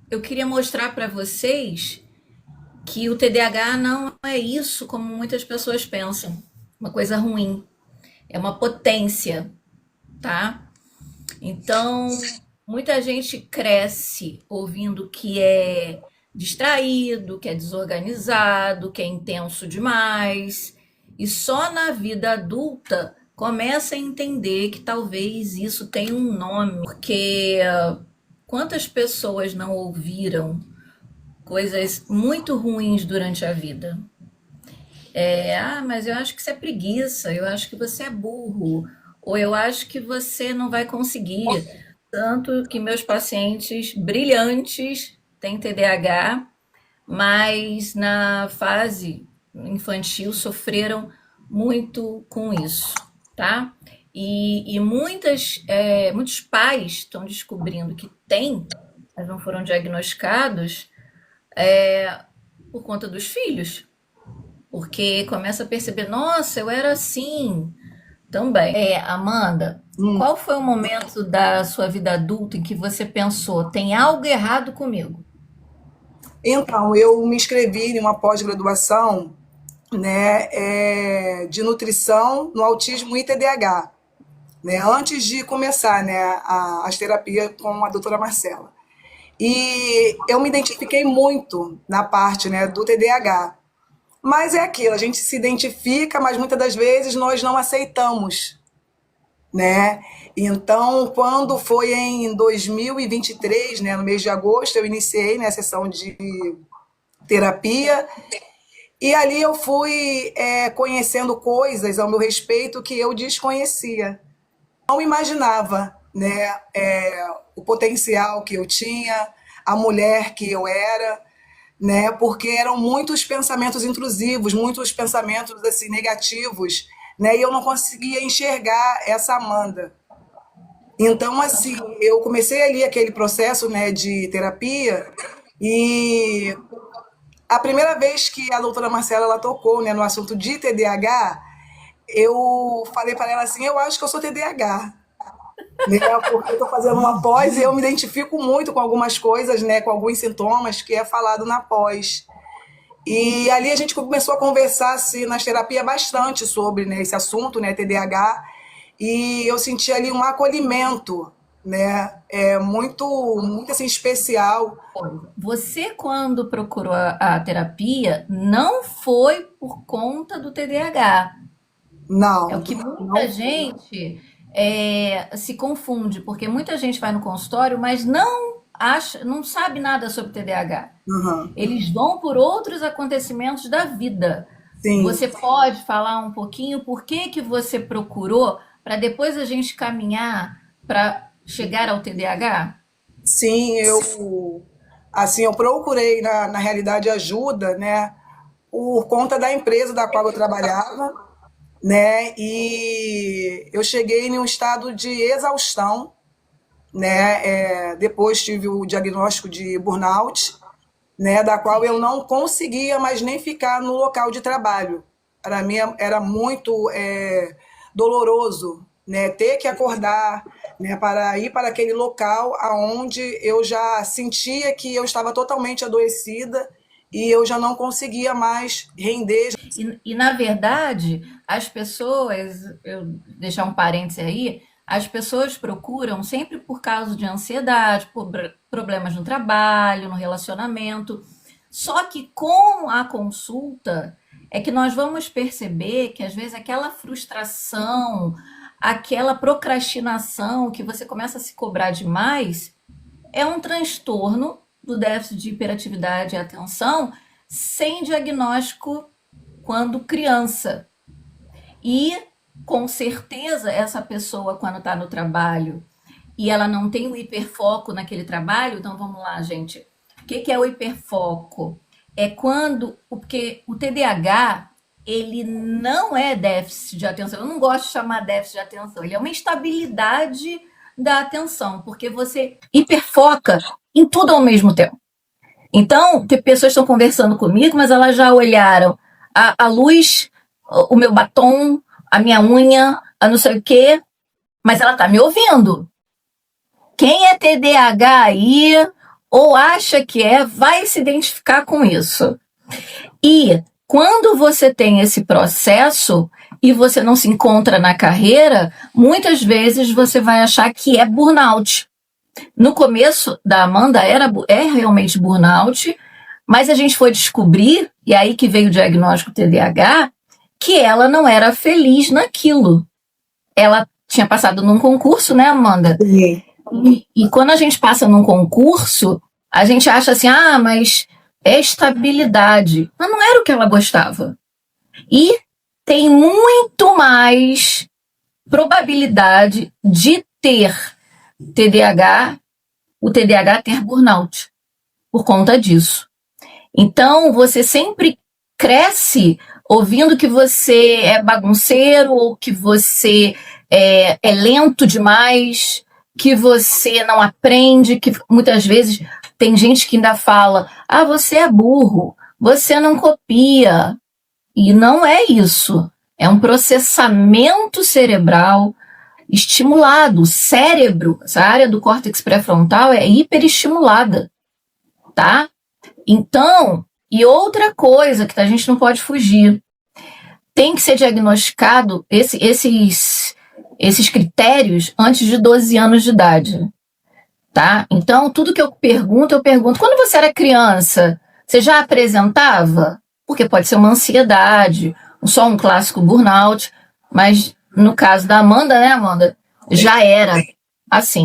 eu queria mostrar para vocês que o TDAH não é isso como muitas pessoas pensam, uma coisa ruim, é uma potência, tá? Então, muita gente cresce ouvindo que é distraído, que é desorganizado, que é intenso demais, e só na vida adulta começa a entender que talvez isso tenha um nome, porque quantas pessoas não ouviram coisas muito ruins durante a vida? Mas eu acho que isso é preguiça, eu acho que você é burro, ou eu acho que você não vai conseguir. Tanto que meus pacientes brilhantes têm TDAH, mas na fase infantil sofreram muito com isso, tá? E muitos pais estão descobrindo que têm, mas não foram diagnosticados por conta dos filhos, porque começa a perceber, nossa, eu era assim também. Amanda, Hum. qual foi o momento da sua vida adulta em que você pensou, tem algo errado comigo? Então, eu me inscrevi em uma pós-graduação, né, de nutrição no autismo e TDAH, né, antes de começar, né, as terapias com a doutora Marcela. E eu me identifiquei muito na parte, né, do TDAH. Mas é aquilo, a gente se identifica, mas muitas das vezes nós não aceitamos, né? Então, quando foi em 2023, né, no mês de agosto, eu iniciei, né, a sessão de terapia. E ali eu fui conhecendo coisas ao meu respeito que eu desconhecia. Não imaginava, né, o potencial que eu tinha, a mulher que eu era, né, porque eram muitos pensamentos intrusivos, muitos pensamentos assim negativos, né, e eu não conseguia enxergar essa Amanda. Então, assim, eu comecei ali aquele processo, né, de terapia e a primeira vez que a doutora Marcela ela tocou, né, no assunto de TDAH, eu falei para ela assim, eu acho que eu sou TDAH, né, porque eu estou fazendo uma pós e eu me identifico muito com algumas coisas, né, com alguns sintomas que é falado na pós. E ali a gente começou a conversar assim, nas terapias bastante sobre, né, esse assunto, né, TDAH, e eu senti ali um acolhimento, né, muito assim especial. Você, quando procurou a terapia, não foi por conta do TDAH. É o Não, que não muita foi. gente se confunde, porque muita gente vai no consultório, mas não acha, não sabe nada sobre TDAH. Uhum. Eles vão por outros acontecimentos da vida. Sim, Você pode falar um pouquinho por que que você procurou para depois a gente caminhar para chegar ao TDAH? sim, eu procurei na realidade ajuda, né, por conta da empresa da qual eu trabalhava, né, e eu cheguei em um estado de exaustão, né, depois tive o diagnóstico de burnout, né, da qual eu não conseguia mais nem ficar no local de trabalho. Para mim era muito doloroso, né, ter que acordar, né, para ir para aquele local aonde eu já sentia que eu estava totalmente adoecida e eu já não conseguia mais render. E na verdade, as pessoas, eu deixar um parêntese aí, as pessoas procuram sempre por causa de ansiedade, por problemas no trabalho, no relacionamento. Só que com a consulta é que nós vamos perceber que às vezes aquela frustração, aquela procrastinação que você começa a se cobrar demais é um transtorno do déficit de hiperatividade e atenção sem diagnóstico quando criança. E com certeza essa pessoa, quando está no trabalho e ela não tem o hiperfoco naquele trabalho, então vamos lá, gente. O que é o hiperfoco? É quando. Porque o TDAH, ele não é déficit de atenção. Eu não gosto de chamar déficit de atenção. Ele é uma instabilidade da atenção, porque você hiperfoca em tudo ao mesmo tempo. Então, tem pessoas que estão conversando comigo, mas elas já olharam a luz, o meu batom, a minha unha, a não sei o quê, mas ela está me ouvindo. Quem é TDAH aí? ou acha que é, vai se identificar com isso. E quando você tem esse processo e você não se encontra na carreira, muitas vezes você vai achar que é burnout. No começo da Amanda é realmente burnout, mas a gente foi descobrir, e aí que veio o diagnóstico TDAH, que ela não era feliz naquilo. Ela tinha passado num concurso, né, Amanda? Sim. E quando a gente passa num concurso, a gente acha assim, mas é estabilidade. Mas não era o que ela gostava. E tem muito mais probabilidade de ter TDAH, o TDAH ter burnout, por conta disso. Então, você sempre cresce ouvindo que você é bagunceiro ou que você é lento demais, que você não aprende, que muitas vezes tem gente que ainda fala, você é burro, você não copia. E não é isso. É um processamento cerebral estimulado. O cérebro, essa área do córtex pré-frontal é hiperestimulada, tá? Então, e outra coisa que a gente não pode fugir, tem que ser diagnosticado esses critérios antes de 12 anos de idade, tá? Então, tudo que eu pergunto, quando você era criança, você já apresentava? Porque pode ser uma ansiedade, só um clássico burnout, mas no caso da Amanda, né, Amanda, já era assim.